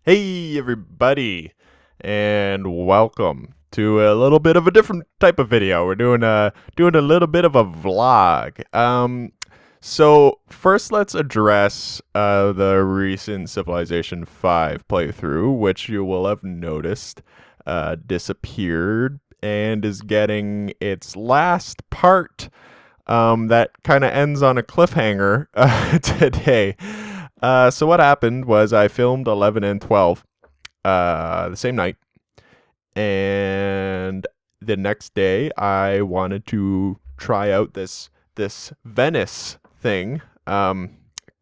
Hey everybody, and welcome to a little bit of a different type of video. We're doing a little bit of a vlog. So first let's address the recent Civilization 5 playthrough, which you will have noticed disappeared and is getting its last part that kind of ends on a cliffhanger today. So what happened was I filmed 11 and 12 the same night, and the next day I wanted to try out this Venice thing.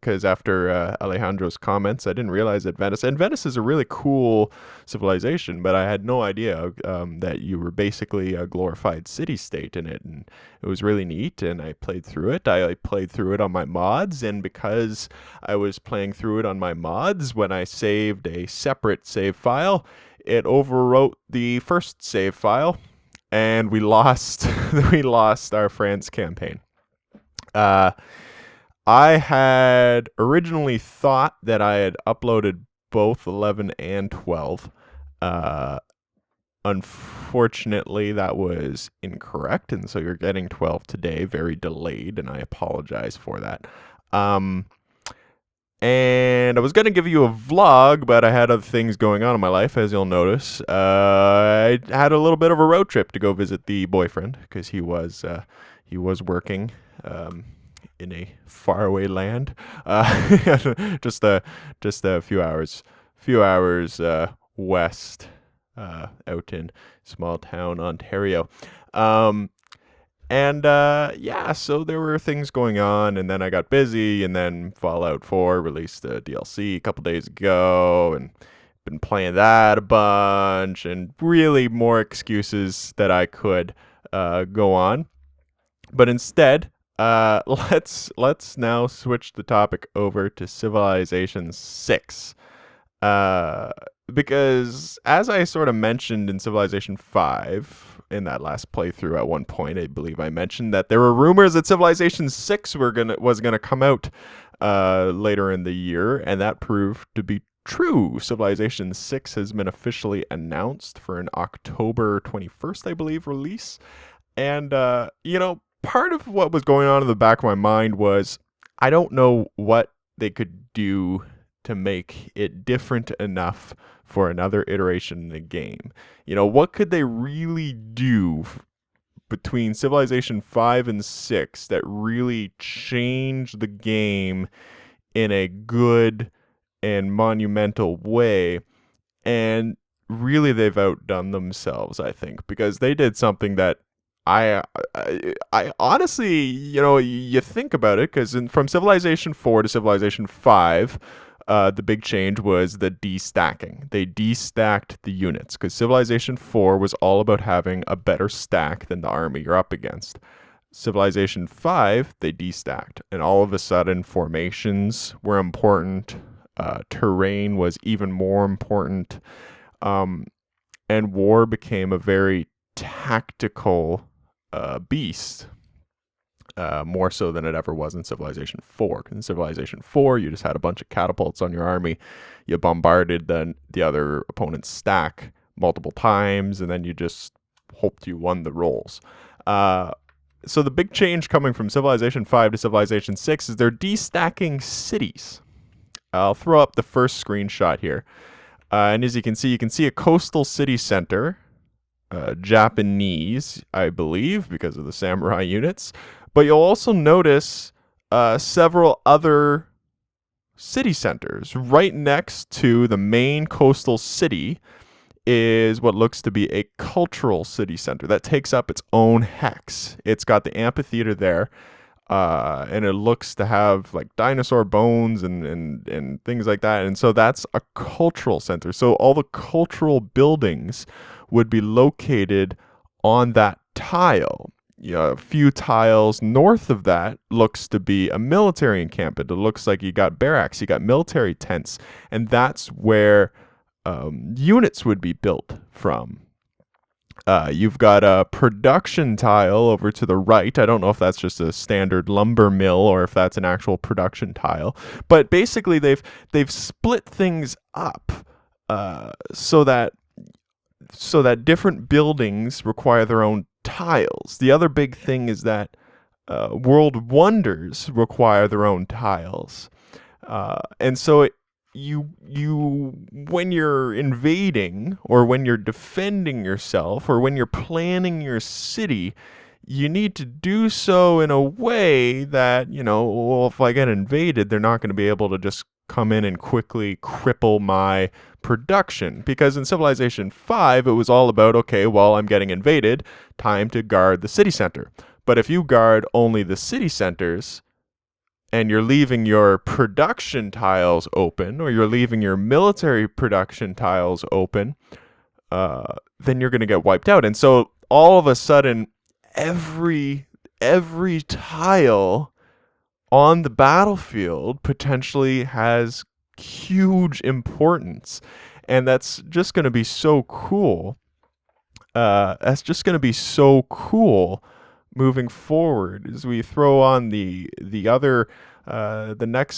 Because after Alejandro's comments, I didn't realize that Venice is a really cool civilization, but I had no idea that you were basically a glorified city-state in it, and it was really neat, and I played through it. I played through it on my mods, and because I was playing through it on my mods, when I saved a separate save file, it overwrote the first save file, and we lost we lost our France campaign. I had originally thought that I had uploaded both 11 and 12. Unfortunately, that was incorrect, and so you're getting 12 today, very delayed, and I apologize for that. And I was going to give you a vlog, but I had other things going on in my life, as you'll notice. I had a little bit of a road trip to go visit the boyfriend, because he was working in a faraway land, just a few hours west, out in small town Ontario. Yeah, so there were things going on, and then I got busy, and then Fallout 4 released a DLC a couple days ago, and been playing that a bunch, and really more excuses that I could go on. But instead, let's now switch the topic over to Civilization 6. Because as I sort of mentioned in Civilization 5 in that last playthrough at one point, I believe I mentioned that there were rumors that Civilization 6 was gonna come out later in the year, and that proved to be true. Civilization 6 has been officially announced for an October 21st, I believe, release. And part of what was going on in the back of my mind was I don't know what they could do to make it different enough for another iteration in the game. What could they really do between Civilization 5 and 6 that really changed the game in a good and monumental way? And really, they've outdone themselves, I think, because they did something that I honestly, you think about it, because from Civilization 4 to Civilization 5, the big change was the destacking. They destacked the units, because Civilization 4 was all about having a better stack than the army you're up against. Civilization 5, they destacked, and all of a sudden formations were important, terrain was even more important, and war became a very tactical beast, more so than it ever was in Civilization 4. In Civilization 4, you just had a bunch of catapults on your army. You bombarded the other opponent's stack multiple times, and then you just hoped you won the rolls. So the big change coming from Civilization 5 to Civilization 6 is they're destacking cities. I'll throw up the first screenshot here. And as you can see a coastal city center, Japanese, I believe, because of the samurai units. But you'll also notice several other city centers. Right next to the main coastal city is what looks to be a cultural city center that takes up its own hex. It's got the amphitheater there, and it looks to have like dinosaur bones and things like that. And so that's a cultural center. So all the cultural buildings would be located on that tile. A few tiles north of that looks to be a military encampment. It looks like you got barracks, you got military tents, and that's where units would be built from. You've got a production tile over to the right. I don't know if that's just a standard lumber mill or if that's an actual production tile. But basically, they've split things up so that different buildings require their own tiles. The other big thing is that world wonders require their own tiles, and so when you're invading or when you're defending yourself or when you're planning your city, you need to do so in a way that, well, if I get invaded, they're not going to be able to just come in and quickly cripple my production. Because in Civilization 5, it was all about, okay, well, I'm getting invaded, time to guard the city center. But if you guard only the city centers, and you're leaving your production tiles open, or you're leaving your military production tiles open, then you're going to get wiped out. And so all of a sudden, every tile on the battlefield potentially has huge importance. And that's just going to be so cool. Moving forward, as we throw on the next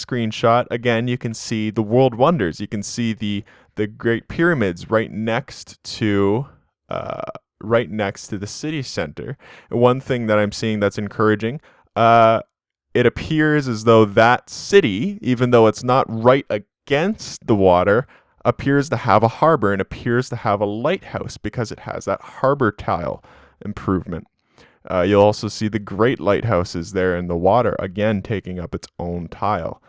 screenshot. Again, you can see the world wonders. You can see the Great Pyramids right next to the city center. And one thing that I'm seeing that's encouraging, it appears as though that city, even though it's not right against the water, appears to have a harbor and appears to have a lighthouse because it has that harbor tile improvement. You'll also see the great lighthouses there in the water, again taking up its own tile.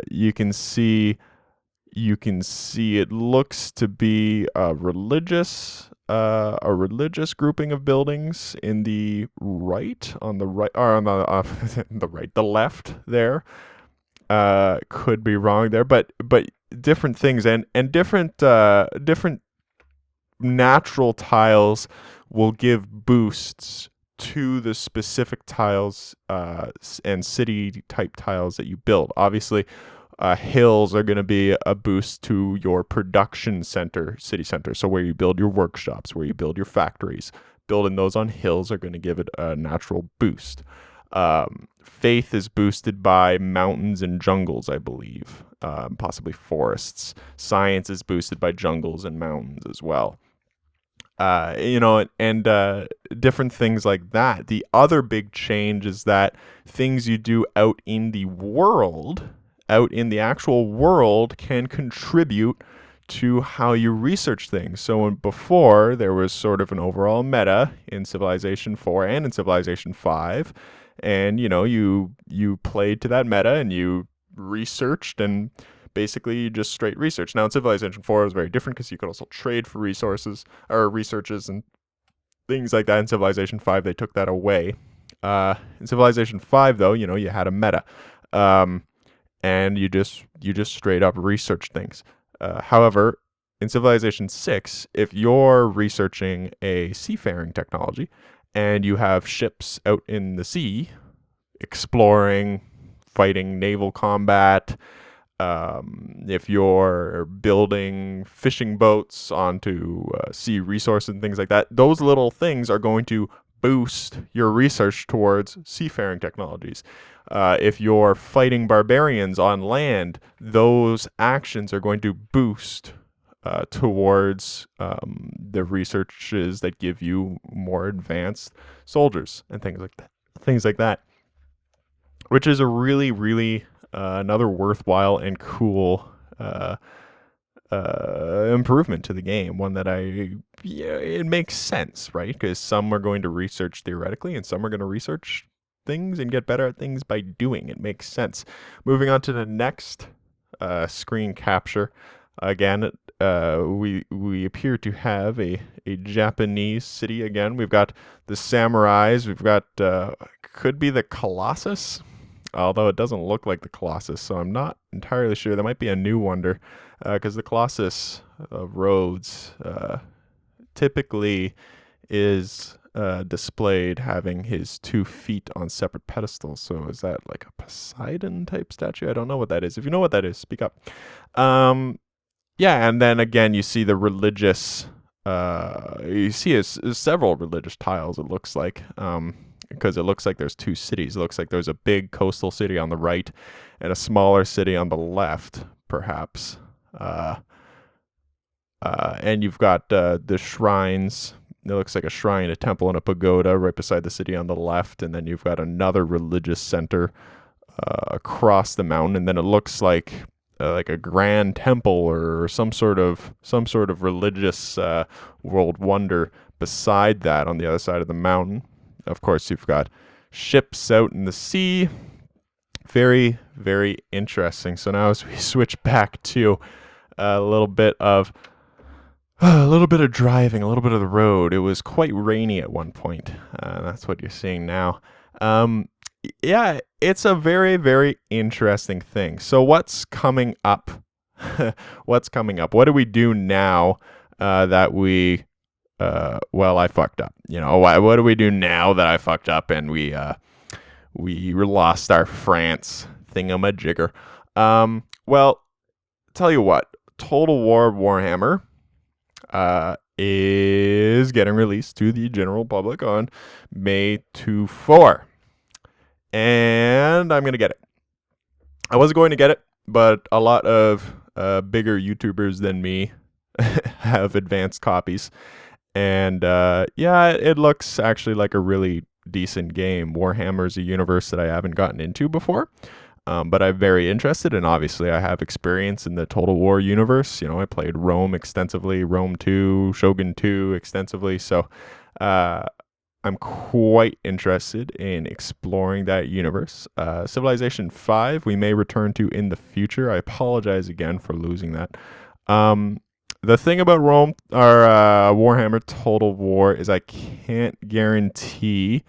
You can see it looks to be a religious grouping of buildings in the right, on the right, or on the left there. Could be wrong there, but different things and different natural tiles will give boosts to the specific tiles and city type tiles that you build. Obviously, hills are going to be a boost to your production center, city center. So where you build your workshops, where you build your factories, building those on hills are going to give it a natural boost. Faith is boosted by mountains and jungles, I believe, possibly forests. Science is boosted by jungles and mountains as well. And different things like that. The other big change is that things you do out in the actual world, can contribute to how you research things. So before, there was sort of an overall meta in Civilization 4 and in Civilization 5, and you played to that meta and you researched and basically you just straight research. Now in Civilization 4 it was very different because you could also trade for resources or researches and things like that. In Civilization 5 they took that away. In Civilization 5 though, you had a meta, and you just straight up research things. However, in Civilization 6, if you're researching a seafaring technology and you have ships out in the sea exploring, fighting naval combat, if you're building fishing boats onto sea resources and things like that, those little things are going to boost your research towards seafaring technologies. If you're fighting barbarians on land, those actions are going to boost towards the researches that give you more advanced soldiers and things like that. Which is a really, really another worthwhile and cool improvement to the game. One that it makes sense, right? Because some are going to research theoretically and some are going to research things and get better at things by doing. It makes sense. Moving on to the next screen capture. Again, we appear to have a Japanese city again. We've got the samurais. We've got could be the Colossus, although it doesn't look like the Colossus, so I'm not entirely sure. That might be a new wonder, because the Colossus of Rhodes typically is displayed having his 2 feet on separate pedestals. So is that like a Poseidon type statue? I don't know what that is. If you know what that is, speak up. Yeah, and then again, you see the religious. You see several religious tiles. It looks like. Because it looks like there's 2 cities. It looks like there's a big coastal city on the right and a smaller city on the left, perhaps. And you've got the shrines. It looks like a shrine, a temple, and a pagoda right beside the city on the left. And then you've got another religious center across the mountain. And then it looks like a grand temple or some sort of religious world wonder beside that on the other side of the mountain. Of course, you've got ships out in the sea. Very, very interesting. So now as we switch back to a little bit of driving, a little bit of the road. It was quite rainy at one point. That's what you're seeing now. Yeah, it's a very, very interesting thing. So what's coming up? What's coming up? What do we do now that we, I fucked up? What do we do now that I fucked up and we lost our France thingamajigger? Well, tell you what, Total War Warhammer is getting released to the general public on May 24. And I'm going to get it. I wasn't going to get it, but a lot of bigger YouTubers than me have advanced copies. And it looks actually like a really decent game. Warhammer is a universe that I haven't gotten into before. But I'm very interested, and obviously I have experience in the Total War universe. I played Rome extensively, Rome 2, Shogun 2 extensively, so I'm quite interested in exploring that universe. Civilization 5 we may return to in the future. I apologize again for losing that. The thing about Rome or Warhammer Total War is I can't guarantee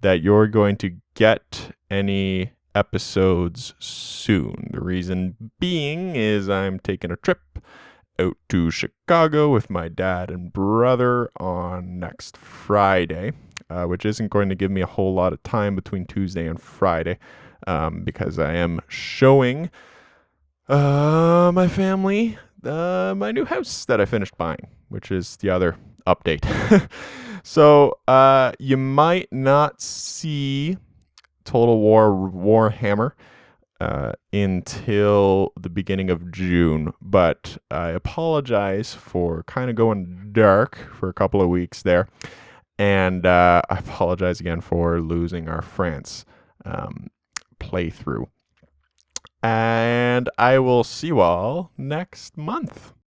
that you're going to get any episodes soon. The reason being is I'm taking a trip out to Chicago with my dad and brother on next Friday, which isn't going to give me a whole lot of time between Tuesday and Friday, because I am showing my family my new house that I finished buying, which is the other update. So you might not see Total War Warhammer until the beginning of June, but I apologize for kind of going dark for a couple of weeks there, and I apologize again for losing our France playthrough, and I will see you all next month.